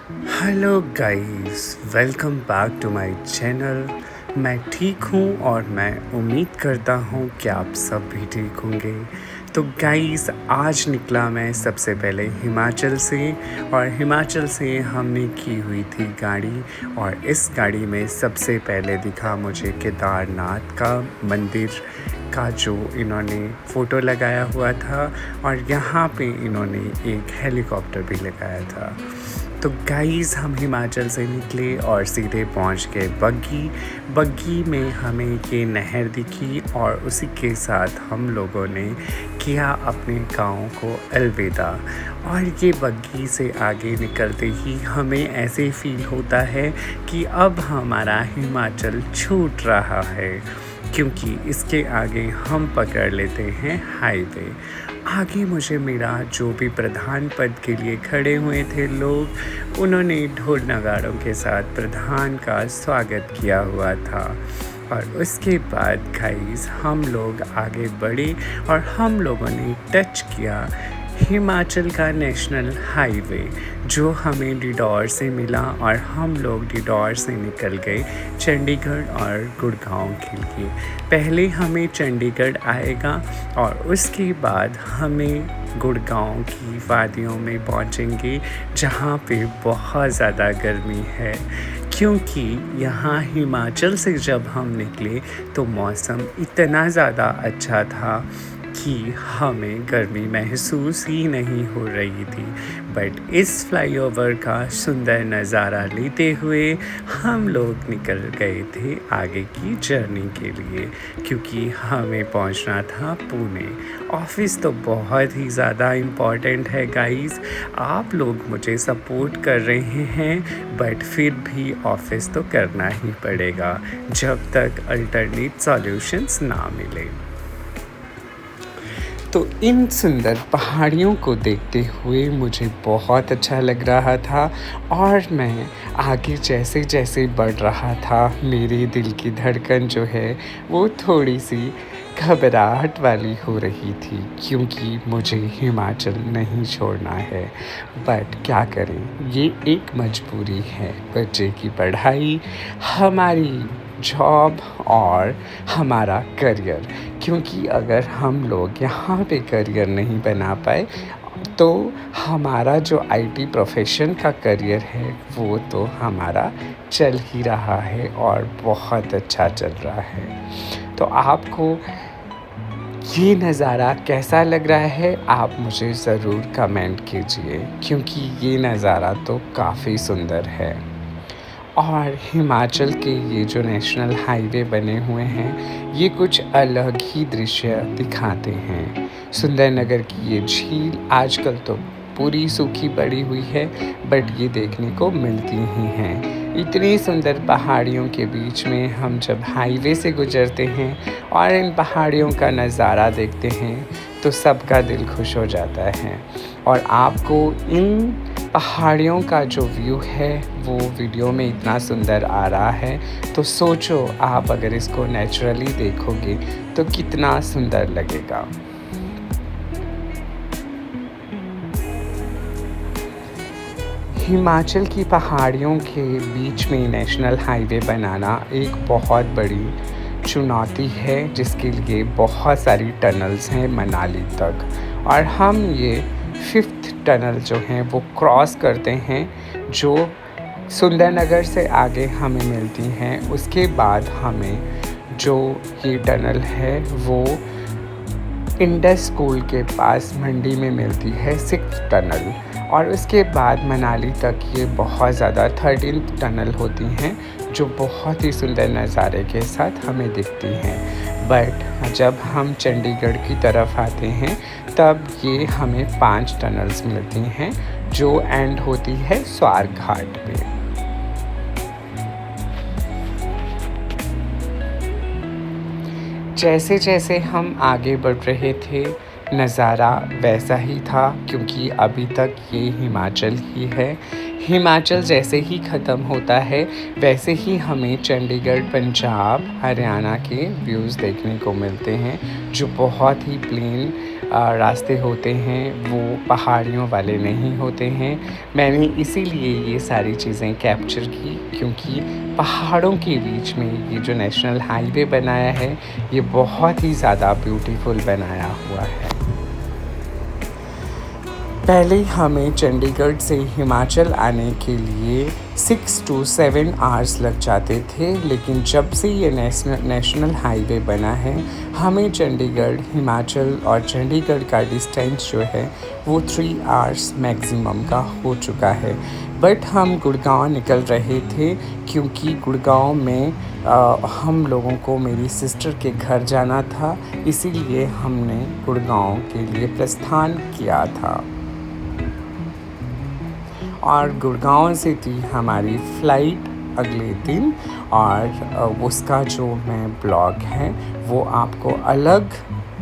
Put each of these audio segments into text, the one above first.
Hello guys, welcome back to my channel. मैं ठीक हूँ और मैं उम्मीद करता हूँ कि आप सब भी ठीक होंगे। तो गाइस, आज निकला मैं सबसे पहले हिमाचल से, और हिमाचल से हमने की हुई थी गाड़ी। और इस गाड़ी में सबसे पहले दिखा मुझे केदारनाथ का मंदिर का जो इन्होंने फ़ोटो लगाया हुआ था, और यहाँ पे इन्होंने एक हेलीकॉप्टर भी लगाया था। तो गाइस, हम हिमाचल से निकले और सीधे पहुंच गए बग्गी। बग्गी में हमें ये नहर दिखी और उसी के साथ हम लोगों ने किया अपने गाँव को अलविदा। और ये बग्गी से आगे निकलते ही हमें ऐसे फील होता है कि अब हमारा हिमाचल छूट रहा है, क्योंकि इसके आगे हम पकड़ लेते हैं हाईवे। आगे मुझे मेरा जो भी प्रधान पद के लिए खड़े हुए थे लोग, उन्होंने ढोल नगाड़ों के साथ प्रधान का स्वागत किया हुआ था। और उसके बाद गाइस, हम लोग आगे बढ़े और हम लोगों ने टच किया हिमाचल का नेशनल हाईवे, जो हमें डिडौर से मिला। और हम लोग डिडौर से निकल गए चंडीगढ़ और गुड़गांव के लिए। पहले हमें चंडीगढ़ आएगा और उसके बाद हमें गुड़गांव की वादियों में पहुंचेंगे, जहां पे बहुत ज़्यादा गर्मी है। क्योंकि यहाँ हिमाचल से जब हम निकले तो मौसम इतना ज़्यादा अच्छा था कि हमें गर्मी महसूस ही नहीं हो रही थी। बट इस फ्लाईओवर का सुंदर नज़ारा लेते हुए हम लोग निकल गए थे आगे की जर्नी के लिए, क्योंकि हमें पहुंचना था पुणे। ऑफ़िस तो बहुत ही ज़्यादा इम्पॉर्टेंट है गाइस। आप लोग मुझे सपोर्ट कर रहे हैं, बट फिर भी ऑफ़िस तो करना ही पड़ेगा जब तक अल्टरनेट सॉल्यूशंस ना मिले। तो इन सुंदर पहाड़ियों को देखते हुए मुझे बहुत अच्छा लग रहा था। और मैं आगे जैसे जैसे बढ़ रहा था, मेरे दिल की धड़कन जो है वो थोड़ी सी घबराहट वाली हो रही थी, क्योंकि मुझे हिमाचल नहीं छोड़ना है। बट क्या करें, ये एक मजबूरी है। बच्चे की पढ़ाई, हमारी जॉब और हमारा करियर। क्योंकि अगर हम लोग यहाँ पे करियर नहीं बना पाए, तो हमारा जो आईटी प्रोफेशन का करियर है वो तो हमारा चल ही रहा है और बहुत अच्छा चल रहा है। तो आपको ये नज़ारा कैसा लग रहा है, आप मुझे ज़रूर कमेंट कीजिए, क्योंकि ये नज़ारा तो काफ़ी सुंदर है। और हिमाचल के ये जो नेशनल हाईवे बने हुए हैं, ये कुछ अलग ही दृश्य दिखाते हैं। सुंदरनगर की ये झील आजकल तो पूरी सूखी पड़ी हुई है, बट ये देखने को मिलती ही हैं। इतनी सुंदर पहाड़ियों के बीच में हम जब हाईवे से गुजरते हैं और इन पहाड़ियों का नज़ारा देखते हैं, तो सबका दिल खुश हो जाता है। और आपको इन पहाड़ियों का जो व्यू है वो वीडियो में इतना सुंदर आ रहा है, तो सोचो आप अगर इसको नेचुरली देखोगे तो कितना सुंदर लगेगा। हिमाचल की पहाड़ियों के बीच में नेशनल हाईवे बनाना एक बहुत बड़ी चुनौती है, जिसके लिए बहुत सारी टनल्स हैं मनाली तक। और हम ये 5th टनल जो हैं वो क्रॉस करते हैं, जो सुंदरनगर से आगे हमें मिलती हैं। उसके बाद हमें जो ये टनल है वो इंडस स्कूल के पास मंडी में मिलती है, 6th टनल। और उसके बाद मनाली तक ये बहुत ज़्यादा 13th टनल होती हैं, जो बहुत ही सुंदर नज़ारे के साथ हमें दिखती हैं। बट जब हम चंडीगढ़ की तरफ आते हैं, तब ये हमें 5 टनल्स मिलती हैं, जो एंड होती है स्वारघाट पे। जैसे जैसे हम आगे बढ़ रहे थे, नज़ारा वैसा ही था, क्योंकि अभी तक ये हिमाचल ही है। हिमाचल जैसे ही ख़त्म होता है, वैसे ही हमें चंडीगढ़, पंजाब, हरियाणा के व्यूज़ देखने को मिलते हैं, जो बहुत ही प्लेन रास्ते होते हैं वो पहाड़ियों वाले नहीं होते हैं। मैंने इसीलिए ये सारी चीज़ें कैप्चर की क्योंकि पहाड़ों के बीच में ये जो नेशनल हाईवे बनाया है ये बहुत ही ज़्यादा ब्यूटीफुल बनाया हुआ है। पहले हमें चंडीगढ़ से हिमाचल आने के लिए 6 to 7 आवर्स लग जाते थे, लेकिन जब से ये नेशनल हाईवे बना है हमें चंडीगढ़ हिमाचल और चंडीगढ़ का डिस्टेंस जो है वो 3 आवर्स मैक्सिमम का हो चुका है। बट हम गुड़गांव निकल रहे थे क्योंकि गुड़गांव में हम लोगों को मेरी सिस्टर के घर जाना था, इसीलिए हमने गुड़गांव के लिए प्रस्थान किया था और गुड़गांव से थी हमारी फ़्लाइट अगले दिन। और उसका जो मैं ब्लॉग है वो आपको अलग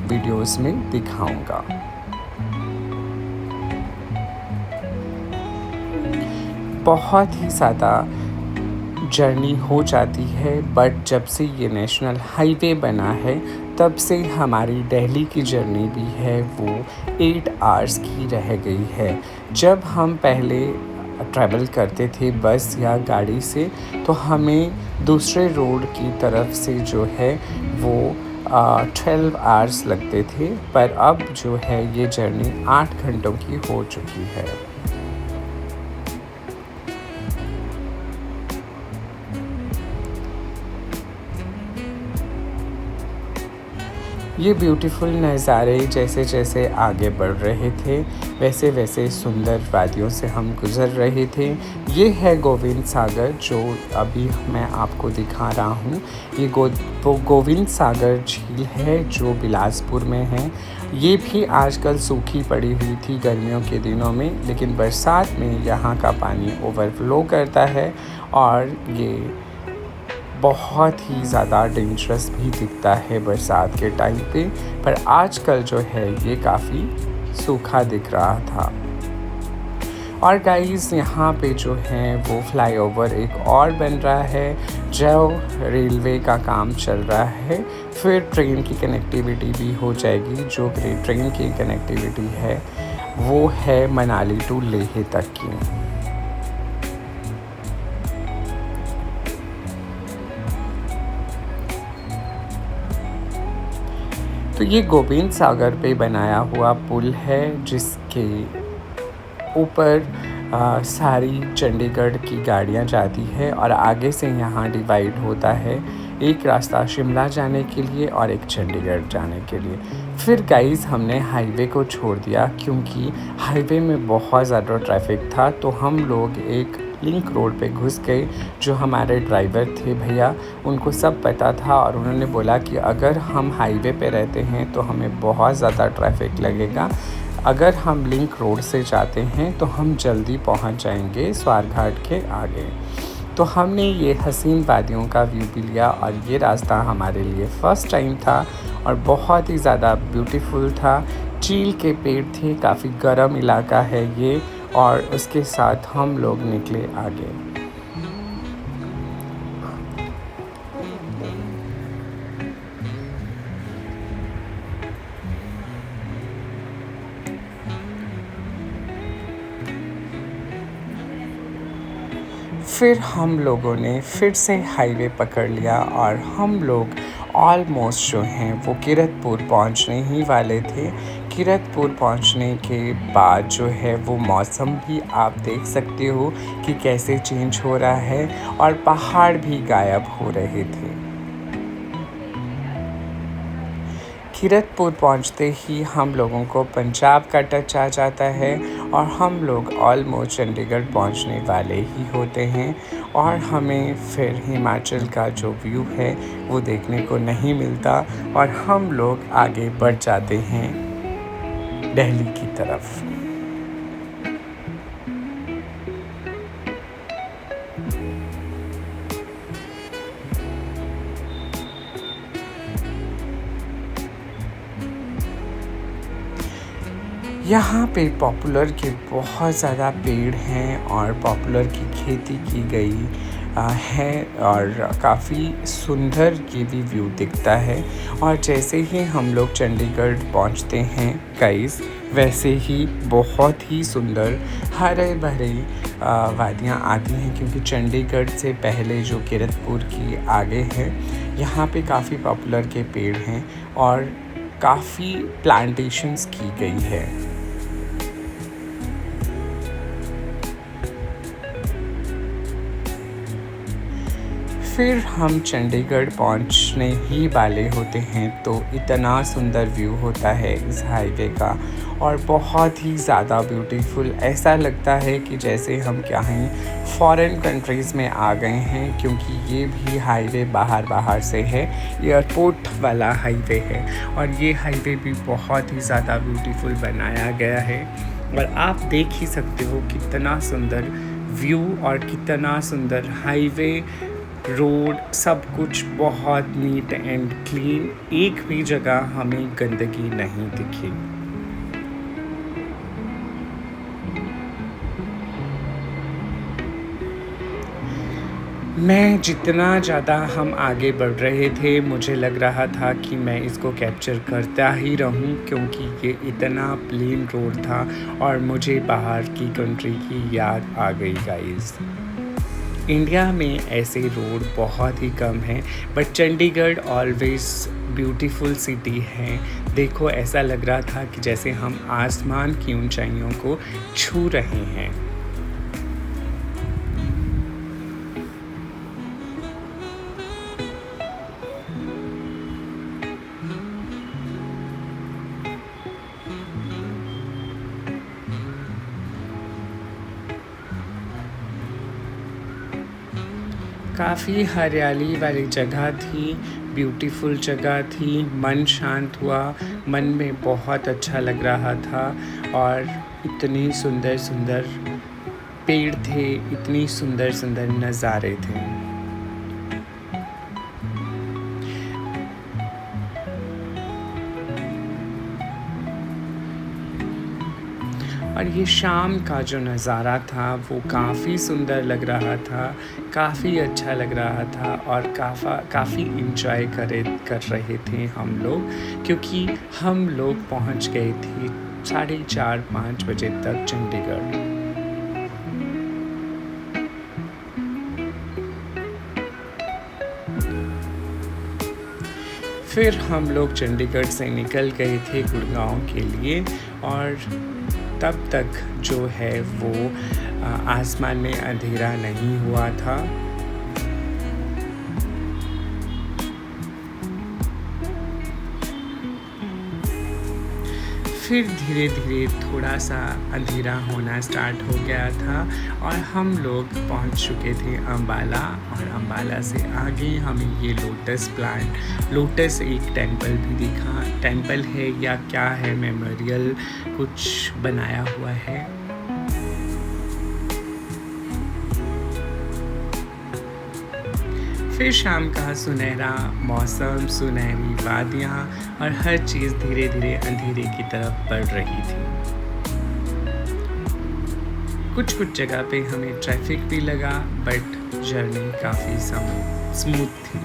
वीडियोस में दिखाऊंगा। बहुत ही ज़्यादा जर्नी हो जाती है, बट जब से ये नेशनल हाईवे बना है तब से हमारी दिल्ली की जर्नी भी है वो 8 आवर्स की रह गई है। जब हम पहले ट्रैवल करते थे बस या गाड़ी से तो हमें दूसरे रोड की तरफ से जो है वो 12 आवर्स लगते थे, पर अब जो है ये जर्नी 8 घंटों की हो चुकी है। ये ब्यूटीफुल नज़ारे जैसे जैसे आगे बढ़ रहे थे वैसे वैसे सुंदर वादियों से हम गुज़र रहे थे। ये है गोविंद सागर जो अभी मैं आपको दिखा रहा हूँ। ये गोविंद सागर झील है जो बिलासपुर में है। ये भी आजकल सूखी पड़ी हुई थी गर्मियों के दिनों में, लेकिन बरसात में यहाँ का पानी ओवरफ्लो करता है और ये बहुत ही ज़्यादा डेंजरस भी दिखता है बरसात के टाइम पे, पर आजकल जो है ये काफ़ी सूखा दिख रहा था। और गाइस यहाँ पे जो है वो फ्लाईओवर एक और बन रहा है जो रेलवे का काम चल रहा है। फिर ट्रेन की कनेक्टिविटी भी हो जाएगी। जो ट्रेन की कनेक्टिविटी है वो है मनाली टू लेह तक की। तो ये गोविंद सागर पे बनाया हुआ पुल है जिसके ऊपर सारी चंडीगढ़ की गाड़ियाँ जाती है और आगे से यहाँ डिवाइड होता है, एक रास्ता शिमला जाने के लिए और एक चंडीगढ़ जाने के लिए। फिर गाइस हमने हाईवे को छोड़ दिया क्योंकि हाईवे में बहुत ज़्यादा ट्रैफिक था, तो हम लोग एक लिंक रोड पे घुस गए। जो हमारे ड्राइवर थे भैया उनको सब पता था और उन्होंने बोला कि अगर हम हाईवे पे रहते हैं तो हमें बहुत ज़्यादा ट्रैफिक लगेगा, अगर हम लिंक रोड से जाते हैं तो हम जल्दी पहुंच जाएंगे स्वारघाट के आगे। तो हमने ये हसीन वादियों का व्यू भी लिया और ये रास्ता हमारे लिए फ़र्स्ट टाइम था और बहुत ही ज़्यादा ब्यूटीफुल था। चील के पेड़ थे, काफ़ी गर्म इलाका है ये, और उसके साथ हम लोग निकले आगे। फिर हम लोगों ने फिर से हाईवे पकड़ लिया और हम लोग ऑलमोस्ट जो हैं वो कीरतपुर पहुंचने ही वाले थे। कीरतपुर पहुंचने के बाद जो है वो मौसम भी आप देख सकते हो कि कैसे चेंज हो रहा है और पहाड़ भी गायब हो रहे थे। कीरतपुर पहुंचते ही हम लोगों को पंजाब का टच आ जाता है और हम लोग ऑलमोस्ट चंडीगढ़ पहुंचने वाले ही होते हैं और हमें फिर हिमाचल का जो व्यू है वो देखने को नहीं मिलता और हम लोग आगे बढ़ जाते हैं दिल्ली की तरफ। यहाँ पे पॉपुलर के बहुत ज़्यादा पेड़ हैं और पॉपुलर की खेती की गई है और काफ़ी सुंदर ये भी व्यू दिखता है। और जैसे ही हम लोग चंडीगढ़ पहुंचते हैं गाइस, वैसे ही बहुत ही सुंदर हरे भरे वादियाँ आती हैं, क्योंकि चंडीगढ़ से पहले जो कीरतपुर की आगे है, यहाँ पे काफ़ी पॉपुलर के पेड़ हैं और काफ़ी प्लांटेशंस की गई है। फिर हम चंडीगढ़ पहुंचने ही वाले होते हैं तो इतना सुंदर व्यू होता है इस हाईवे का, और बहुत ही ज़्यादा ब्यूटीफुल। ऐसा लगता है कि जैसे हम कहीं फॉरेन कंट्रीज़ में आ गए हैं, क्योंकि ये भी हाईवे बाहर से है, एयरपोर्ट वाला हाईवे है। और ये हाईवे भी बहुत ही ज़्यादा ब्यूटीफुल बनाया गया है, और आप देख ही सकते हो कितना सुंदर व्यू और कितना सुंदर हाईवे, रोड, सब कुछ बहुत नीट एंड क्लीन। एक भी जगह हमें गंदगी नहीं दिखी। मैं जितना ज़्यादा हम आगे बढ़ रहे थे, मुझे लग रहा था कि मैं इसको कैप्चर करता ही रहूं, क्योंकि ये इतना प्लेन रोड था और मुझे बाहर की कंट्री की याद आ गई गाइस। इंडिया में ऐसे रोड बहुत ही कम हैं, but Chandigarh always beautiful city है। देखो, ऐसा लग रहा था कि जैसे हम आसमान की ऊंचाइयों को छू रहे हैं। काफ़ी हरियाली वाली जगह थी, ब्यूटीफुल जगह थी, मन शांत हुआ, मन में बहुत अच्छा लग रहा था। और इतनी सुंदर सुंदर पेड़ थे, इतनी सुंदर सुंदर नज़ारे थे। और ये शाम का जो नज़ारा था वो काफ़ी सुंदर लग रहा था, काफ़ी अच्छा लग रहा था, और काफ़ी इंजॉय कर रहे थे हम लोग, क्योंकि हम लोग पहुंच गए थे 4:30-5 बजे तक चंडीगढ़। फिर हम लोग चंडीगढ़ से निकल गए थे गुड़गांव के लिए, और तब तक जो है वो आसमान में अंधेरा नहीं हुआ था। फिर धीरे धीरे थोड़ा सा अंधेरा होना स्टार्ट हो गया था, और हम लोग पहुंच चुके थे अम्बाला। और अम्बाला से आगे हमें ये लोटस एक टेंपल भी दिखा। टेंपल है या क्या है, मेमोरियल कुछ बनाया हुआ है। फिर शाम का सुनहरा मौसम, सुनहरी वादियाँ, और हर चीज़ धीरे धीरे अंधेरे की तरफ बढ़ रही थी। कुछ जगह पे हमें ट्रैफिक भी लगा, बट जर्नी काफ़ी स्मूथ थी।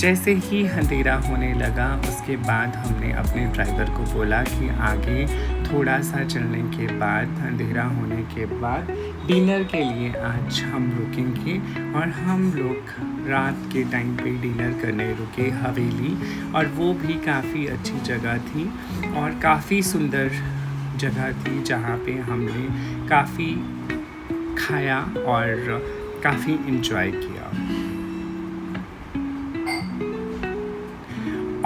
जैसे ही अंधेरा होने लगा, उसके बाद हमने अपने ड्राइवर को बोला कि आगे थोड़ा सा चलने के बाद, अंधेरा होने के बाद डिनर के लिए आज हम रुकेंगे। और हम लोग रात के टाइम पे डिनर करने रुके हवेली, और वो भी काफ़ी अच्छी जगह थी और काफ़ी सुंदर जगह थी, जहाँ पे हमने काफ़ी खाया और काफ़ी इन्जॉय किया।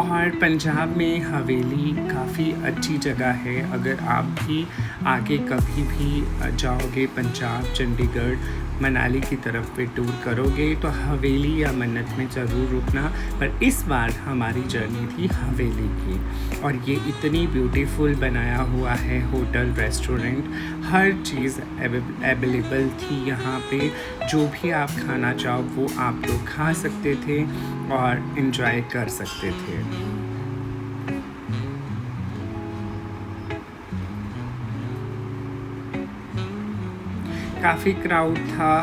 और पंजाब में हवेली काफ़ी अच्छी जगह है। अगर आप भी आगे कभी भी जाओगे पंजाब, चंडीगढ़, मनाली की तरफ पे टूर करोगे, तो हवेली या मन्नत में ज़रूर रुकना। पर इस बार हमारी जर्नी थी हवेली की, और ये इतनी ब्यूटीफुल बनाया हुआ है होटल, रेस्टोरेंट, हर चीज़ अवेलेबल थी यहाँ पे। जो भी आप खाना चाहो वो आप लोग खा सकते थे और इन्जॉय कर सकते थे। काफ़ी क्राउड था।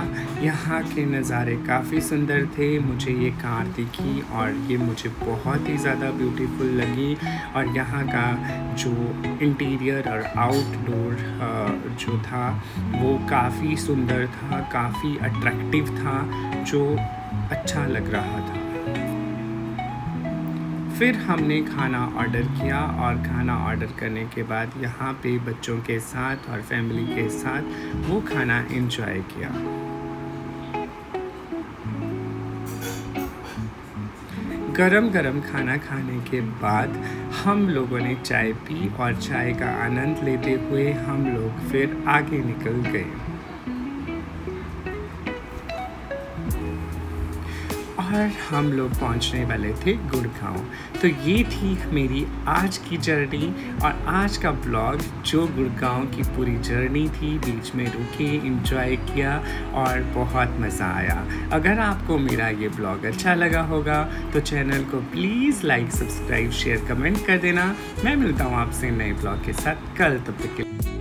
यहाँ के नज़ारे काफ़ी सुंदर थे। मुझे ये कार दिखी और ये मुझे बहुत ही ज़्यादा ब्यूटीफुल लगी। और यहाँ का जो इंटीरियर और आउटडोर जो था वो काफ़ी सुंदर था, काफ़ी अट्रैक्टिव था, जो अच्छा लग रहा था। फिर हमने खाना ऑर्डर किया और खाना ऑर्डर करने के बाद यहाँ पे बच्चों के साथ और फैमिली के साथ वो खाना एंजॉय किया। गरम गरम खाना खाने के बाद हम लोगों ने चाय पी और चाय का आनंद लेते हुए हम लोग फिर आगे निकल गए। और हम लोग पहुंचने वाले थे गुड़गांव। तो ये थी मेरी आज की जर्नी और आज का ब्लॉग, जो गुड़गांव की पूरी जर्नी थी। बीच में रुके, एंजॉय किया और बहुत मज़ा आया। अगर आपको मेरा ये ब्लॉग अच्छा लगा होगा तो चैनल को please like, subscribe, share, comment कर देना। मैं मिलता हूँ आपसे नए ब्लॉग के साथ कल। तब तक के